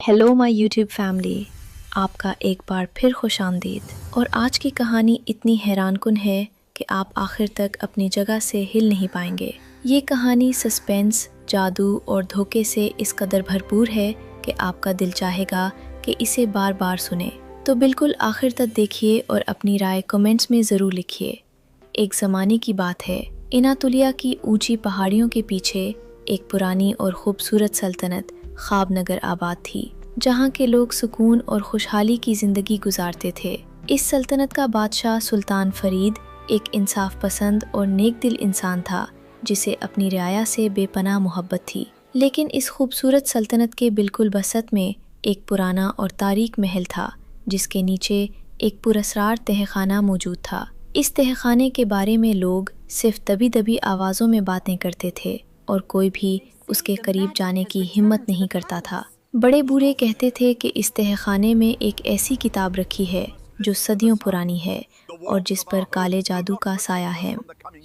Hello my YouTube family, आपका एक बार फिर खुश आमदीद। और आज की कहानी इतनी हैरानकुन है कि आप आखिर तक अपनी जगह से हिल नहीं पाएंगे। ये कहानी सस्पेंस, जादू और धोखे से इस कदर भरपूर है कि आपका दिल चाहेगा कि इसे बार बार सुने। तो बिल्कुल आखिर तक देखिए और अपनी राय कमेंट्स में ज़रूर लिखिए। एक ज़माने की बात है, इनातुलिया की ऊंची पहाड़ियों के पीछे एक पुरानी और खूबसूरत सल्तनत ख्वाब नगर आबाद थी, जहाँ के लोग सुकून और खुशहाली की ज़िंदगी गुजारते थे। इस सल्तनत का बादशाह सुल्तान फरीद एक इंसाफ पसंद और नेक दिल इंसान था, जिसे अपनी रियाया से बेपनाह मोहब्बत थी। लेकिन इस खूबसूरत सल्तनत के बिल्कुल वसत में एक पुराना और तारीक महल था, जिसके नीचे एक पुरअसरार तहखाना मौजूद था। इस तहखाने के बारे में लोग सिर्फ दबी दबी आवाज़ों में बातें करते थे और कोई भी उसके करीब जाने की हिम्मत नहीं करता था। बड़े बूढ़े कहते थे कि इस तहखाने में एक ऐसी किताब रखी है जो सदियों पुरानी है और जिस पर काले जादू का साया है।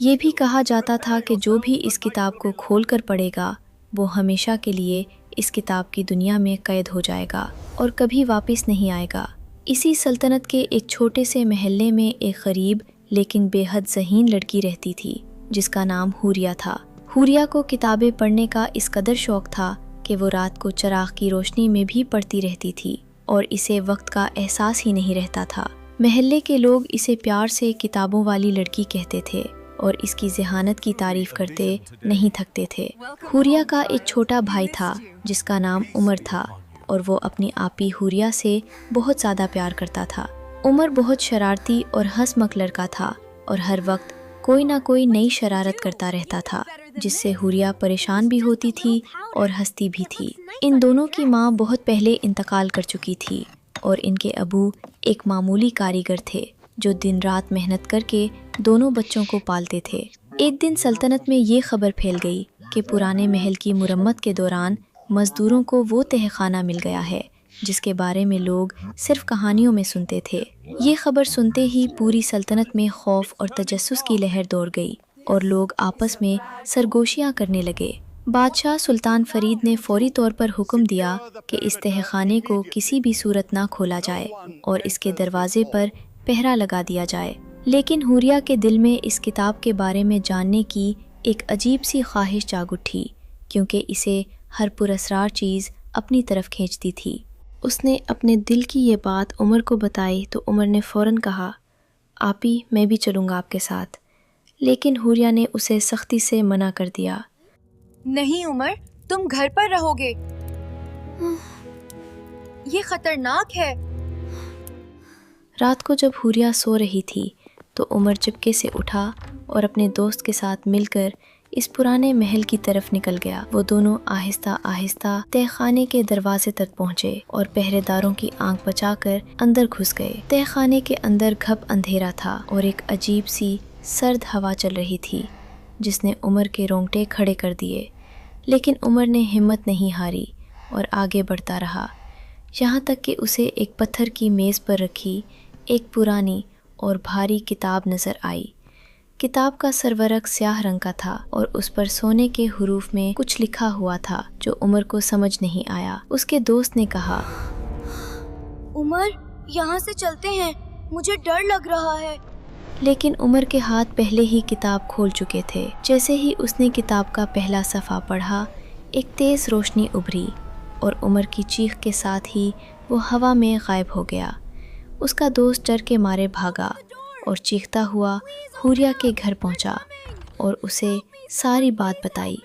ये भी कहा जाता था कि जो भी इस किताब को खोल कर पढ़ेगा वो हमेशा के लिए इस किताब की दुनिया में कैद हो जाएगा और कभी वापस नहीं आएगा। इसी सल्तनत के एक छोटे से महल्ले में एक गरीब लेकिन बेहद ज़हीन लड़की रहती थी, जिसका नाम हुरिया था। हुरिया को किताबें पढ़ने का इस कदर शौक था कि वो रात को चिराग की रोशनी में भी पढ़ती रहती थी और इसे वक्त का एहसास ही नहीं रहता था। महल्ले के लोग इसे प्यार से किताबों वाली लड़की कहते थे और इसकी ज़हानत की तारीफ करते नहीं थकते थे। हुरिया का एक छोटा भाई था जिसका नाम उमर था और वो अपनी आपी हुरिया से बहुत ज़्यादा प्यार करता था। उमर बहुत शरारती और हंसमुख लड़का था और हर वक्त कोई ना कोई नई शरारत करता रहता था, जिससे हुरिया परेशान भी होती थी और हंसती भी थी। इन दोनों की माँ बहुत पहले इंतकाल कर चुकी थी और इनके अबू एक मामूली कारीगर थे जो दिन रात मेहनत करके दोनों बच्चों को पालते थे। एक दिन सल्तनत में ये खबर फैल गई कि पुराने महल की मुरम्मत के दौरान मजदूरों को वो तहखाना मिल गया है जिसके बारे में लोग सिर्फ कहानियों में सुनते थे। ये खबर सुनते ही पूरी सल्तनत में खौफ और तजस्सुस की लहर दौड़ गई और लोग आपस में सरगोशियां करने लगे। बादशाह सुल्तान फरीद ने फौरी तौर पर हुक्म दिया कि इस तहखाने को किसी भी सूरत ना खोला जाए और इसके दरवाजे पर पहरा लगा दिया जाए। लेकिन हुरिया के दिल में इस किताब के बारे में जानने की एक अजीब सी ख्वाहिश जाग उठी, क्योंकि इसे हर पुरअसरार चीज़ अपनी तरफ खींचती थी। उसने अपने दिल की ये बात उमर को बताई तो उमर ने फ़ौरन कहा, आपी मैं भी चलूँगा आपके साथ। लेकिन हुरिया ने उसे सख्ती से मना कर दिया। नहीं उमर, तुम घर पर रहोगे, ये खतरनाक है। रात को जब हुरिया सो रही थी तो उमर चुपके से उठा और अपने दोस्त के साथ मिलकर इस पुराने महल की तरफ निकल गया। वो दोनों आहिस्ता आहिस्ता तहखाने के दरवाजे तक पहुँचे और पहरेदारों की आंख बचाकर अंदर घुस गए। तहखाने के अंदर घप अंधेरा था और एक अजीब सी सर्द हवा चल रही थी जिसने उमर के रोंगटे खड़े कर दिए। लेकिन उमर ने हिम्मत नहीं हारी और आगे बढ़ता रहा, यहाँ तक कि उसे एक पत्थर की मेज़ पर रखी एक पुरानी और भारी किताब नज़र आई। किताब का सरवरक स्याह रंग का था और उस पर सोने के हुरूफ में कुछ लिखा हुआ था जो उमर को समझ नहीं आया। उसके दोस्त ने कहा, उमर, यहाँ से चलते हैं, मुझे डर लग रहा है। लेकिन उमर के हाथ पहले ही किताब खोल चुके थे। जैसे ही उसने किताब का पहला सफ़ा पढ़ा, एक तेज़ रोशनी उभरी और उमर की चीख के साथ ही वो हवा में गायब हो गया। उसका दोस्त डर के मारे भागा और चीखता हुआ हुरिया के घर पहुंचा और उसे सारी बात बताई।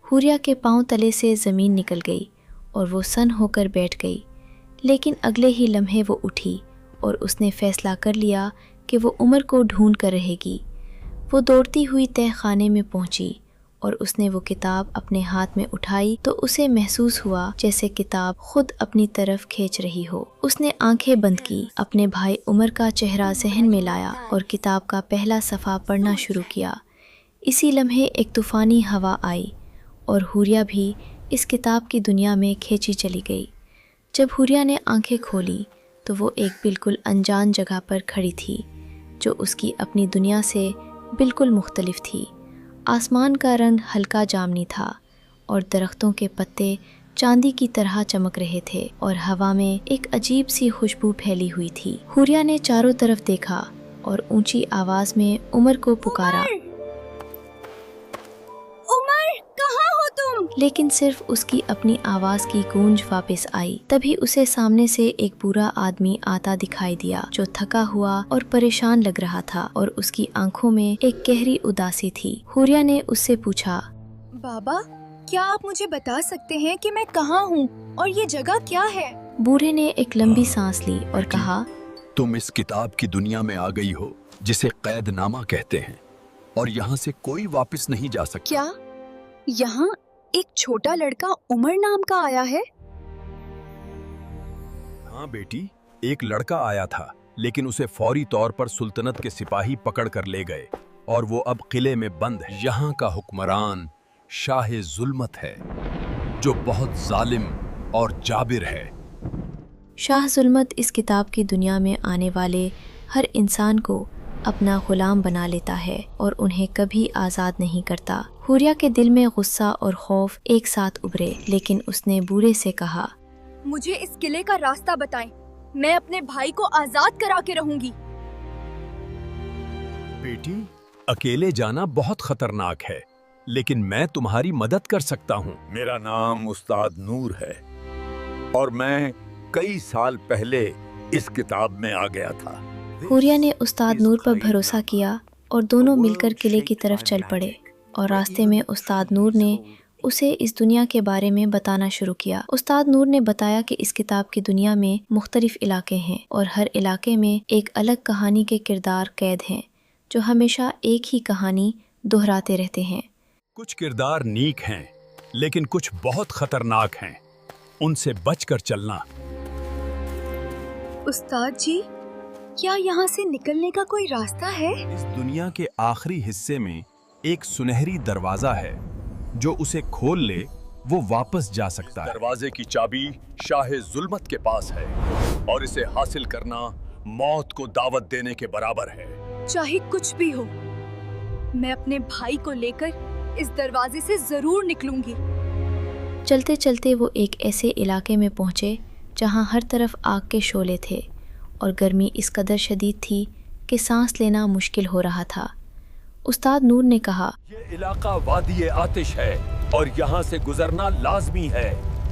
हुरिया के पांव तले से ज़मीन निकल गई और वो सन होकर बैठ गई। लेकिन अगले ही लम्हे वो उठी और उसने फ़ैसला कर लिया कि वो उमर को ढूंढ कर रहेगी। वो दौड़ती हुई तहखाने में पहुंची और उसने वो किताब अपने हाथ में उठाई तो उसे महसूस हुआ जैसे किताब खुद अपनी तरफ खींच रही हो। उसने आंखें बंद की, अपने भाई उमर का चेहरा जहन में लाया और किताब का पहला सफ़ा पढ़ना शुरू किया। इसी लम्हे एक तूफ़ानी हवा आई और हुरिया भी इस किताब की दुनिया में खींची चली गई। जब हुरिया ने आंखें खोली तो वो एक बिल्कुल अनजान जगह पर खड़ी थी जो उसकी अपनी दुनिया से बिल्कुल मुख्तलिफ थी। आसमान का रंग हल्का जामनी था और दरख्तों के पत्ते चांदी की तरह चमक रहे थे और हवा में एक अजीब सी खुशबू फैली हुई थी। हुरिया ने चारों तरफ देखा और ऊंची आवाज में उमर को पुकारा, उमर, कहाँ हो तुम? लेकिन सिर्फ उसकी अपनी आवाज की गूंज वापस आई। तभी उसे सामने से एक बूढ़ा आदमी आता दिखाई दिया जो थका हुआ और परेशान लग रहा था और उसकी आंखों में एक गहरी उदासी थी। हुरिया ने उससे पूछा, बाबा, क्या आप मुझे बता सकते हैं कि मैं कहाँ हूँ और ये जगह क्या है? बूढ़े ने एक लंबी सांस ली और कहा, तुम इस किताब की दुनिया में आ गई हो जिसे कैदनामा कहते हैं, और यहाँ से कोई वापस नहीं जा सकता। क्या यहाँ एक छोटा लड़का उमर नाम का आया है? हाँ बेटी, एक लड़का आया था, लेकिन उसे फौरी तौर पर सुल्तनत के सिपाही पकड़ कर ले गए और वो अब किले में बंद है। यहाँ का हुक्मरान शाह जुल्मत है जो बहुत जालिम और जाबिर है। शाह जुल्मत इस किताब की दुनिया में आने वाले हर इंसान को अपना गुलाम बना लेता है और उन्हें कभी आज़ाद नहीं करता। हुरिया के दिल में गुस्सा और खौफ एक साथ उभरे, लेकिन उसने बूढ़े से कहा, मुझे इस किले का रास्ता बताएं। मैं अपने भाई को आजाद करा के रहूंगी। बेटी, अकेले जाना बहुत खतरनाक है, लेकिन मैं तुम्हारी मदद कर सकता हूँ। मेरा नाम उस्ताद नूर है और मैं कई साल पहले इस किताब में आ गया था। हुरिया ने उस्ताद नूर पर भरोसा किया और दोनों मिलकर किले की तरफ चल पड़े और रास्ते में उस्ताद नूर ने उसे इस दुनिया के बारे में बताना शुरू किया। उस्ताद नूर ने बताया कि इस किताब की दुनिया में मुख्तलिफ इलाके हैं और हर इलाके में एक अलग कहानी के किरदार कैद हैं जो हमेशा एक ही कहानी दोहराते रहते हैं। कुछ किरदार नीक हैं, लेकिन कुछ बहुत खतरनाक हैं। उनसे बचकर चलना। उस्ताद जी, क्या यहाँ से निकलने का कोई रास्ता है? इस दुनिया के आखिरी हिस्से में एक सुनहरी दरवाजा है, जो उसे खोल ले वो वापस जा सकता है। दरवाजे की चाबी शाह जुल्मत के पास है और इसे हासिल करना मौत को दावत देने के बराबर है। चाहे कुछ भी हो, मैं अपने भाई को लेकर इस दरवाजे से जरूर निकलूंगी। चलते चलते वो एक ऐसे इलाके में पहुंचे जहां हर तरफ आग के शोले थे और गर्मी इस कदर शदीद थी कि सांस लेना मुश्किल हो रहा था। उस्ताद नूर ने कहा, ये इलाका वादी आतिश है और यहाँ से गुजरना लाजमी है,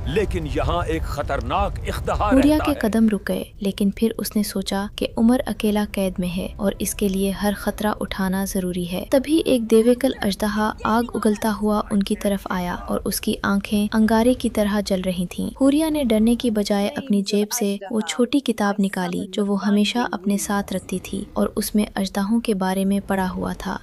लेकिन यहाँ एक खतरनाक इख्तियार हुरिया रहता के है। कदम रुक गए, लेकिन फिर उसने सोचा कि उमर अकेला कैद में है और इसके लिए हर खतरा उठाना जरूरी है। तभी एक देवेकल अजदहा आग उगलता हुआ उनकी तरफ आया और उसकी आंखें अंगारे की तरह जल रही थीं। हुरिया ने डरने की बजाय अपनी जेब से वो छोटी किताब निकाली जो वो हमेशा अपने साथ रखती थी और उसमें अजदहों के बारे में पढ़ा हुआ था।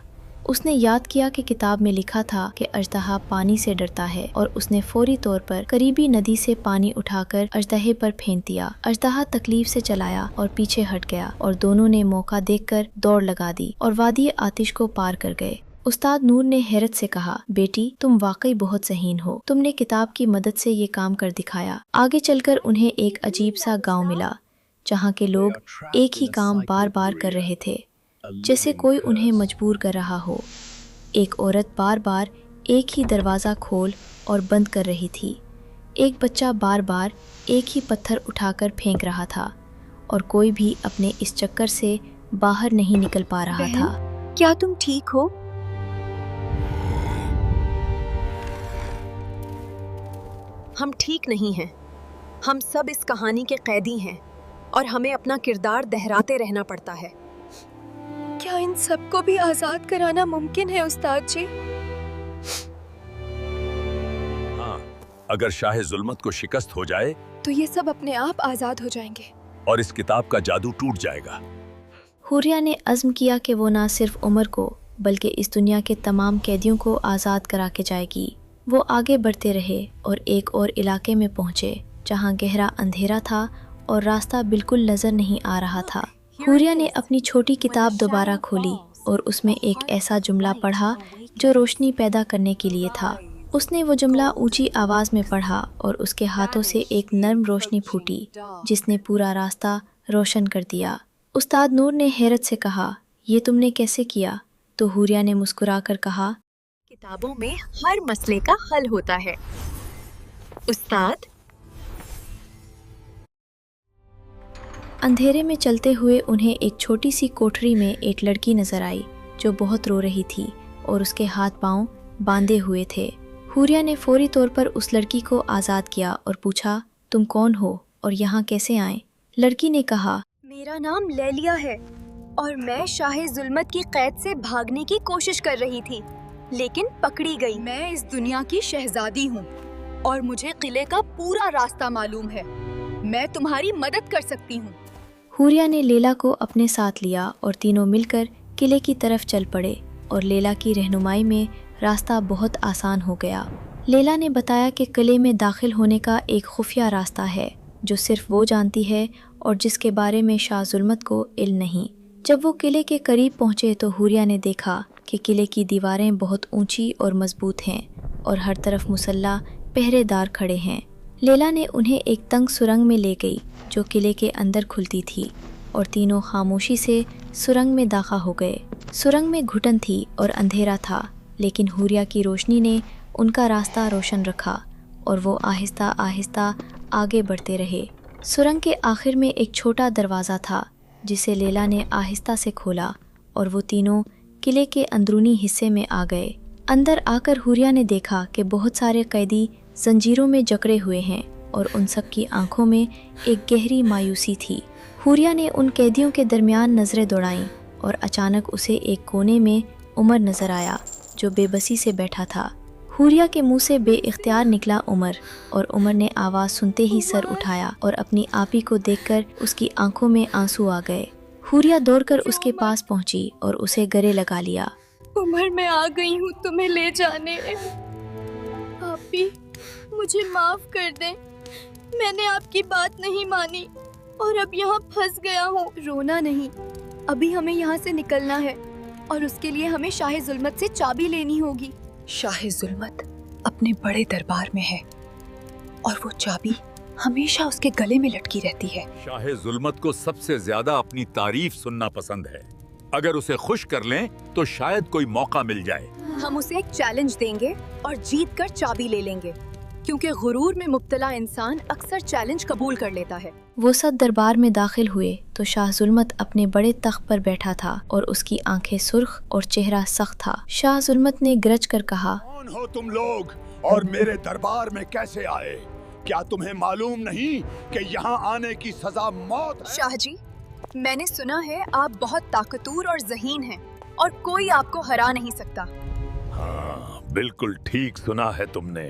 उसने याद किया कि किताब में लिखा था कि अजदहा पानी से डरता है और उसने फौरी तौर पर करीबी नदी से पानी उठाकर अजदहे पर फेंक दिया। अजदहा तकलीफ से चलाया और पीछे हट गया और दोनों ने मौका देखकर दौड़ लगा दी और वादी आतिश को पार कर गए। उस्ताद नूर ने हैरत से कहा, बेटी, तुम वाकई बहुत ज़हीन हो। तुमने किताब की मदद से ये काम कर दिखाया। आगे चलकर उन्हें एक अजीब सा गाँव मिला जहाँ के लोग एक ही काम बार बार कर रहे थे, जैसे कोई उन्हें मजबूर कर रहा हो। एक औरत बार बार एक ही दरवाज़ा खोल और बंद कर रही थी। एक बच्चा बार बार एक ही पत्थर उठाकर फेंक रहा था और कोई भी अपने इस चक्कर से बाहर नहीं निकल पा रहा था। क्या तुम ठीक हो? हम ठीक नहीं हैं। हम सब इस कहानी के कैदी हैं और हमें अपना किरदार दोहराते रहना पड़ता है। क्या इन सबको भी आजाद कराना मुमकिन है उस्ताद जी? हाँ, अगर शाह जुल्मत को शिकस्त हो जाए तो ये सब अपने आप आजाद हो जाएंगे और इस किताब का जादू टूट जाएगा। हुरिया ने अज़्म किया कि वो ना सिर्फ उमर को बल्कि इस दुनिया के तमाम कैदियों को आज़ाद करा के जाएगी। वो आगे बढ़ते रहे और एक और इलाके में पहुँचे जहाँ गहरा अंधेरा था और रास्ता बिल्कुल नज़र नहीं आ रहा था। हुरिया ने अपनी छोटी किताब दोबारा खोली और उसमें एक ऐसा जुमला पढ़ा जो रोशनी पैदा करने के लिए था। उसने वो जुमला ऊंची आवाज़ में पढ़ा और उसके हाथों से एक नर्म रोशनी फूटी जिसने पूरा रास्ता रोशन कर दिया। उस्ताद नूर ने हैरत से कहा, ये तुमने कैसे किया? तो हुरिया ने मुस्कुराकर कहा, किताबों में हर मसले का हल होता है। उस्ताद, अंधेरे में चलते हुए उन्हें एक छोटी सी कोठरी में एक लड़की नजर आई जो बहुत रो रही थी और उसके हाथ पांव बांधे हुए थे। हुरिया ने फौरी तौर पर उस लड़की को आज़ाद किया और पूछा, तुम कौन हो और यहाँ कैसे आए? लड़की ने कहा, मेरा नाम लेलिया है और मैं शाह जुल्मत की कैद से भागने की कोशिश कर रही थी, लेकिन पकड़ी गई। मैं इस दुनिया की शहजादी हूँ और मुझे किले का पूरा रास्ता मालूम है। मैं तुम्हारी मदद कर सकती हूँ। हुरिया ने लेला को अपने साथ लिया और तीनों मिलकर किले की तरफ चल पड़े और लेला की रहनुमाई में रास्ता बहुत आसान हो गया। लेला ने बताया कि किले में दाखिल होने का एक खुफिया रास्ता है जो सिर्फ वो जानती है और जिसके बारे में शाह जुल्मत को इल्म नहीं। जब वो किले के करीब पहुंचे तो हुरिया ने देखा कि किले की दीवारें बहुत ऊंची और मजबूत हैं और हर तरफ मुसल्ला पहरेदार खड़े हैं। लेला ने उन्हें एक तंग सुरंग में ले गई जो किले के अंदर खुलती थी और तीनों खामोशी से सुरंग में दाखिल हो गए। सुरंग में घुटन थी और अंधेरा था, लेकिन हुरिया की रोशनी ने उनका रास्ता रोशन रखा और वो आहिस्ता आहिस्ता आगे बढ़ते रहे। सुरंग के आखिर में एक छोटा दरवाज़ा था जिसे लेला ने आहिस्ता से खोला और वो तीनों किले के अंदरूनी हिस्से में आ गए। अंदर आकर हुरिया ने देखा कि बहुत सारे कैदी जंजीरों में जकड़े हुए हैं और उन सब की आंखों में एक गहरी मायूसी थी। हुरिया ने उन कैदियों के दरमियान नज़रें दौड़ाईं और अचानक उसे एक कोने में उमर नज़र आया जो बेबसी से बैठा था। हुरिया के मुंह से बेइख्तियार निकला उमर, और उमर ने आवाज़ सुनते ही सर उठाया और अपनी आपी को देखकर उसकी आंखों में आंसू आ गए। हुरिया दौड़कर उसके पास पहुंची और उसे गले लगा लिया। उमर, मैं आ गई हूँ तुम्हें ले जाने। आपी, मुझे माफ कर दें। मैंने आपकी बात नहीं मानी और अब यहाँ फंस गया हूँ। रोना नहीं, अभी हमें यहाँ से निकलना है और उसके लिए हमें शाह जुल्मत से चाबी लेनी होगी। शाह जुल्मत अपने बड़े दरबार में है और वो चाबी हमेशा उसके गले में लटकी रहती है। शाह जुल्मत को सबसे ज्यादा अपनी तारीफ सुनना पसंद है। अगर उसे खुश कर लें तो शायद कोई मौका मिल जाए। हम उसे एक चैलेंज देंगे और जीत कर चाबी ले लेंगे, क्योंकि गुरूर में मुब्तला इंसान अक्सर चैलेंज कबूल कर लेता है। वो सब दरबार में दाखिल हुए तो शाह जुल्मत अपने बड़े तख्त पर बैठा था और उसकी आंखें सुर्ख और चेहरा सख्त था। शाह जुल्मत ने गरज कर कहा, कौन हो तुम लोग और मेरे दरबार में कैसे आए? क्या तुम्हें मालूम नहीं कि यहाँ आने की सजा मौत है? शाह जी, मैंने सुना है आप बहुत ताकतवर और ज़हीन हैं और कोई आपको हरा नहीं सकता। हाँ, बिल्कुल ठीक सुना है तुमने।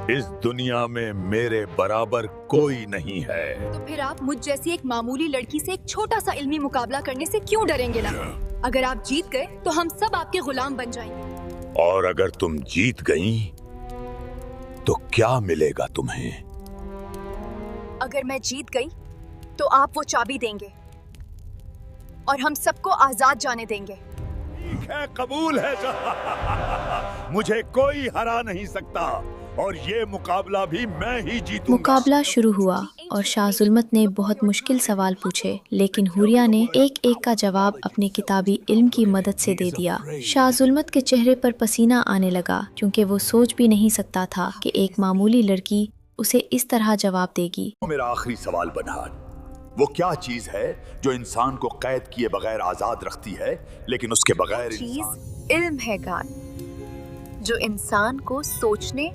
इस दुनिया में मेरे बराबर कोई नहीं है। तो फिर आप मुझ जैसी एक मामूली लड़की से एक छोटा सा इल्मी मुकाबला करने से क्यों डरेंगे ना? अगर आप जीत गए तो हम सब आपके गुलाम बन जाएंगे। और अगर तुम जीत गई तो क्या मिलेगा तुम्हें? अगर मैं जीत गई तो आप वो चाबी देंगे और हम सबको आजाद जाने देंगे। ठीक है, कबूल है। मुझे कोई हरा नहीं सकता और ये मुकाबला भी मैं ही जीतूंगा। मुकाबला शुरू हुआ और शाह जुल्मत ने बहुत मुश्किल सवाल पूछे, लेकिन हुरिया ने एक एक का जवाब अपने किताबी इल्म की मदद से दे दिया। शाह जुल्मत के चेहरे पर पसीना आने लगा, क्योंकि वो सोच भी नहीं सकता था कि एक मामूली लड़की उसे इस तरह जवाब देगी। मेरा आखिरी सवाल बना, वो क्या चीज है जो इंसान को कैद किए बगैर आजाद रखती है, लेकिन उसके बगैर चीज इल्म है गान, जो इंसान को सोचने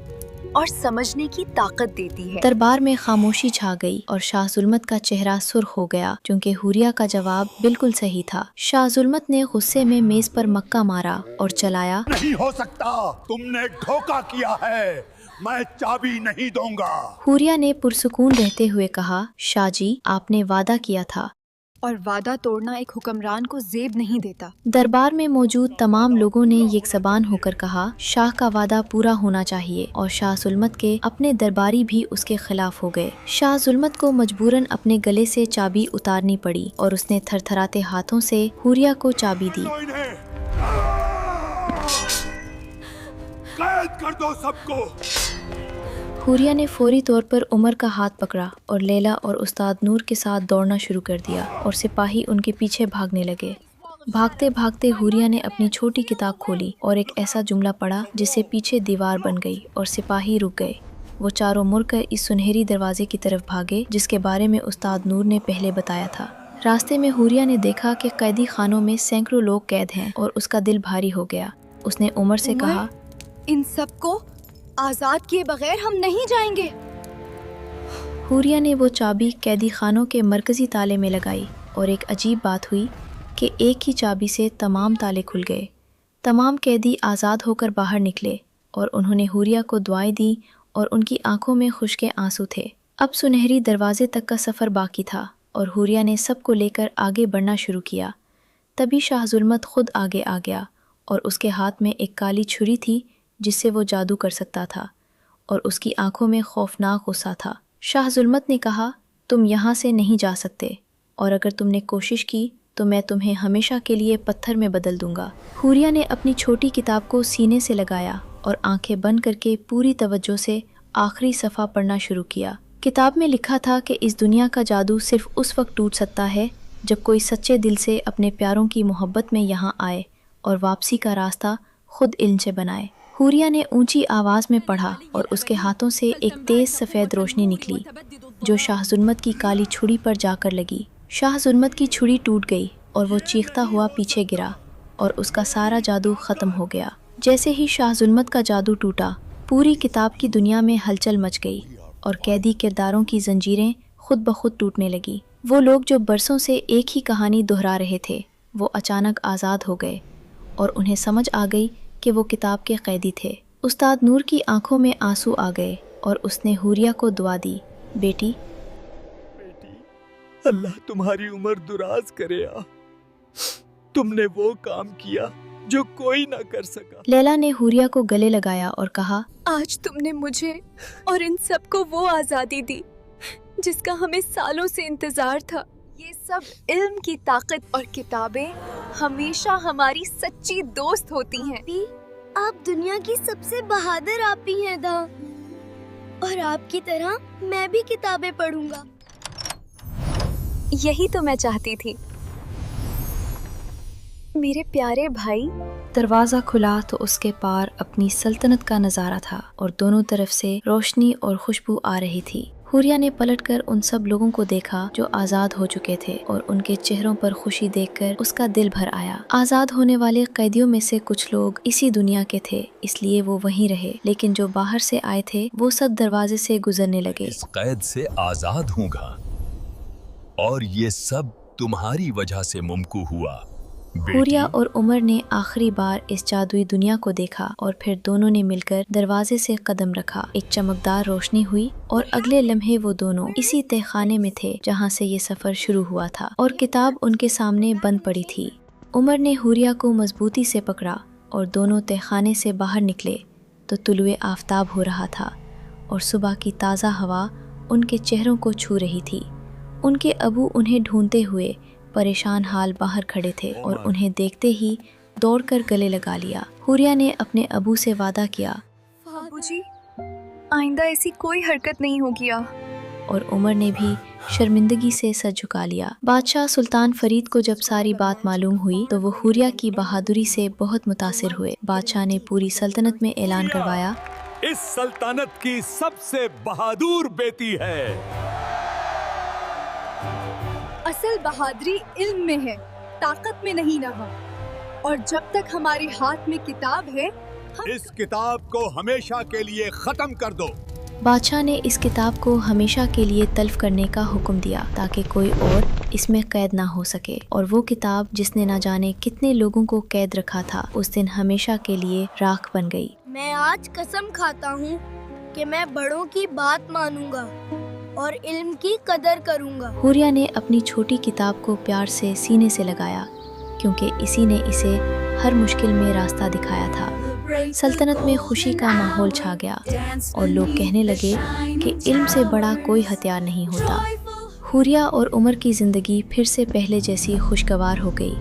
और समझने की ताकत देती है। दरबार में खामोशी छा गई और शाह जुल्मत का चेहरा सुर्ख हो गया, क्योंकि हुरिया का जवाब बिल्कुल सही था। शाह जुल्मत ने गुस्से में मेज पर मक्का मारा और चलाया, नहीं हो सकता, तुमने धोखा किया है, मैं चाबी नहीं दूंगा। हुरिया ने पुरसुकून रहते हुए कहा, शाह जी, आपने वादा किया था और वादा तोड़ना एक हुक्मरान को जेब नहीं देता। दरबार में मौजूद तमाम लोगों ने एक ज़बान होकर कहा, शाह का वादा पूरा होना चाहिए, और शाह जुल्मत के अपने दरबारी भी उसके खिलाफ हो गए। शाह जुल्मत को मजबूरन अपने गले से चाबी उतारनी पड़ी और उसने थरथराते हाथों से हुरिया को चाबी दी। कैद कर दो सबको। हुरिया ने फौरी तौर पर उमर का हाथ पकड़ा और लैला और उस्ताद नूर के साथ दौड़ना शुरू कर दिया और सिपाही उनके पीछे भागने लगे। भागते भागते हुरिया ने अपनी छोटी किताब खोली और एक ऐसा जुमला पढ़ा जिससे पीछे दीवार बन गई और सिपाही रुक गए। वो चारों मुड़कर इस सुनहरी दरवाजे की तरफ भागे जिसके बारे में उस्ताद नूर ने पहले बताया था। रास्ते में हुरिया ने देखा कि कैदी खानों में सैकड़ों लोग कैद हैं और उसका दिल भारी हो गया। उसने उमर से कहा, इन सबको आजाद किए बगैर हम नहीं जाएंगे। हुरिया ने वो चाबी कैदी खानों के मरकजी ताले में लगाई और एक अजीब बात हुई कि एक ही चाबी से तमाम ताले खुल गए। तमाम कैदी आज़ाद होकर बाहर निकले और उन्होंने हुरिया को दुआएं दी और उनकी आंखों में खुश्के आंसू थे। अब सुनहरी दरवाजे तक का सफ़र बाकी था और हुरिया ने सबको लेकर आगे बढ़ना शुरू किया। तभी शाह जुल्मत खुद आगे आ गया और उसके हाथ में एक काली छुरी थी जिससे वो जादू कर सकता था और उसकी आंखों में खौफनाक गुस्सा था। शाह जुल्मत ने कहा, तुम यहाँ से नहीं जा सकते और अगर तुमने कोशिश की तो मैं तुम्हें हमेशा के लिए पत्थर में बदल दूंगा। हुरिया ने अपनी छोटी किताब को सीने से लगाया और आंखें बंद करके पूरी तवज्जो से आखिरी सफ़ा पढ़ना शुरू किया। किताब में लिखा था कि इस दुनिया का जादू सिर्फ उस वक्त टूट सकता है जब कोई सच्चे दिल से अपने प्यारों की मोहब्बत में यहाँ आए और वापसी का रास्ता खुद इल्म से बनाए। हुरिया ने ऊंची आवाज़ में पढ़ा और उसके हाथों से एक तेज़ सफ़ेद रोशनी निकली जो शाह जुल्मत की काली छुरी पर जाकर लगी। शाह जुल्मत की छुरी टूट गई और वो चीखता हुआ पीछे गिरा और उसका सारा जादू ख़त्म हो गया। जैसे ही शाह जुल्मत का जादू टूटा, पूरी किताब की दुनिया में हलचल मच गई और कैदी किरदारों की जंजीरें खुद ब खुद टूटने लगी। वो लोग जो बरसों से एक ही कहानी दोहरा रहे थे, वो अचानक आज़ाद हो गए और उन्हें समझ आ गई कि वो किताब के कैदी थे। उस्ताद नूर की आंखों में आंसू आ गए और उसने हुरिया को दुआ दी, बेटी अल्लाह तुम्हारी उम्र दुराज करे। तुमने वो काम किया जो कोई ना कर सका। लैला ने हुरिया को गले लगाया और कहा, आज तुमने मुझे और इन सबको वो आज़ादी दी जिसका हमें सालों से इंतजार था। ये सब इल्म की ताकत और किताबें हमेशा हमारी सच्ची दोस्त होती हैं। आप दुनिया की सबसे बहादुर आपी हैं दा, और आपकी तरह मैं भी किताबें पढ़ूंगा। यही तो मैं चाहती थी मेरे प्यारे भाई। दरवाज़ा खुला तो उसके पार अपनी सल्तनत का नज़ारा था और दोनों तरफ से रोशनी और खुशबू आ रही थी। हुरिया ने पलटकर उन सब लोगों को देखा जो आज़ाद हो चुके थे और उनके चेहरों पर खुशी देखकर उसका दिल भर आया। आज़ाद होने वाले कैदियों में से कुछ लोग इसी दुनिया के थे, इसलिए वो वहीं रहे, लेकिन जो बाहर से आए थे वो सब दरवाजे से गुजरने लगे। इस कैद से आज़ाद हूँगा और ये सब तुम्हारी वजह से मुमकिन हुआ। हुरिया और उमर ने आखिरी बार इस जादुई दुनिया को देखा और फिर दोनों ने मिलकर दरवाजे से कदम रखा। एक चमकदार रोशनी हुई और अगले लम्हे वो दोनों इसी तहखाने में थे जहाँ से ये सफ़र शुरू हुआ था और किताब उनके सामने बंद पड़ी थी। उमर ने हुरिया को मजबूती से पकड़ा और दोनों तहखाने से बाहर निकले तो तुलुए आफताब हो रहा था और सुबह की ताज़ा हवा उनके चेहरों को छू रही थी। उनके अबू उन्हें ढूंढते हुए परेशान हाल बाहर खड़े थे और उन्हें देखते ही दौड़कर गले लगा लिया। हुरिया ने अपने अबू से वादा किया, बाबूजी, आइंदा ऐसी कोई हरकत नहीं होगी। और उमर ने भी शर्मिंदगी से सर झुका लिया। बादशाह सुल्तान फरीद को जब सारी बात मालूम हुई तो वो हुरिया की बहादुरी से बहुत मुतासिर हुए। बादशाह ने पूरी सल्तनत में ऐलान करवाया, इस सल्तनत की सबसे बहादुर बेटी है। असल बहादुरी इल्म में है, ताकत में नहीं रहा। और जब तक हमारे हाथ में किताब है, इस किताब को हमेशा के लिए खत्म कर दो। बादशाह ने इस किताब को हमेशा के लिए तल्फ करने का हुक्म दिया ताकि कोई और इसमें कैद ना हो सके। और वो किताब जिसने ना जाने कितने लोगों को कैद रखा था, उस दिन हमेशा के लिए राख बन गई। मैं आज कसम खाता हूँ कि मैं बड़ों की बात मानूंगा और इल्म की कदर करूंगा। हुरिया ने अपनी छोटी किताब को प्यार से सीने से लगाया क्योंकि इसी ने इसे हर मुश्किल में रास्ता दिखाया था। सल्तनत में खुशी का माहौल छा गया और लोग कहने लगे कि इल्म से बड़ा कोई हथियार नहीं होता। हुरिया और उमर की ज़िंदगी फिर से पहले जैसी खुशगवार हो गई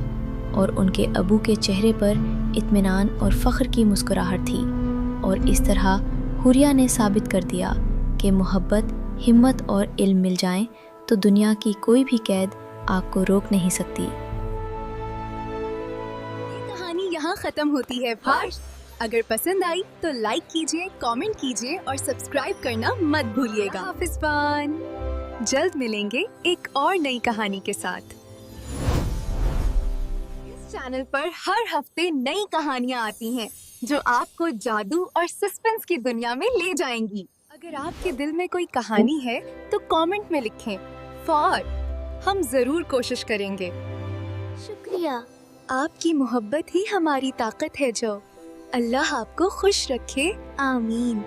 और उनके अबू के चेहरे पर इत्मीनान और फ़ख्र की मुस्कुराहट थी। और इस तरह हुरिया ने साबित कर दिया कि मोहब्बत, हिम्मत और इल्म मिल जाएं तो दुनिया की कोई भी कैद आपको रोक नहीं सकती। कहानी यहाँ खत्म होती है भाई। अगर पसंद आई तो लाइक कीजिए, कमेंट कीजिए और सब्सक्राइब करना मत भूलिएगा। हाफिज़बान, जल्द मिलेंगे एक और नई कहानी के साथ। इस चैनल पर हर हफ्ते नई कहानियाँ आती हैं जो आपको जादू और सस्पेंस की दुनिया में ले जाएंगी। अगर आपके दिल में कोई कहानी है तो कमेंट में लिखें, हम जरूर कोशिश करेंगे। शुक्रिया। आपकी मोहब्बत ही हमारी ताकत है जो। अल्लाह आपको खुश रखे, आमीन।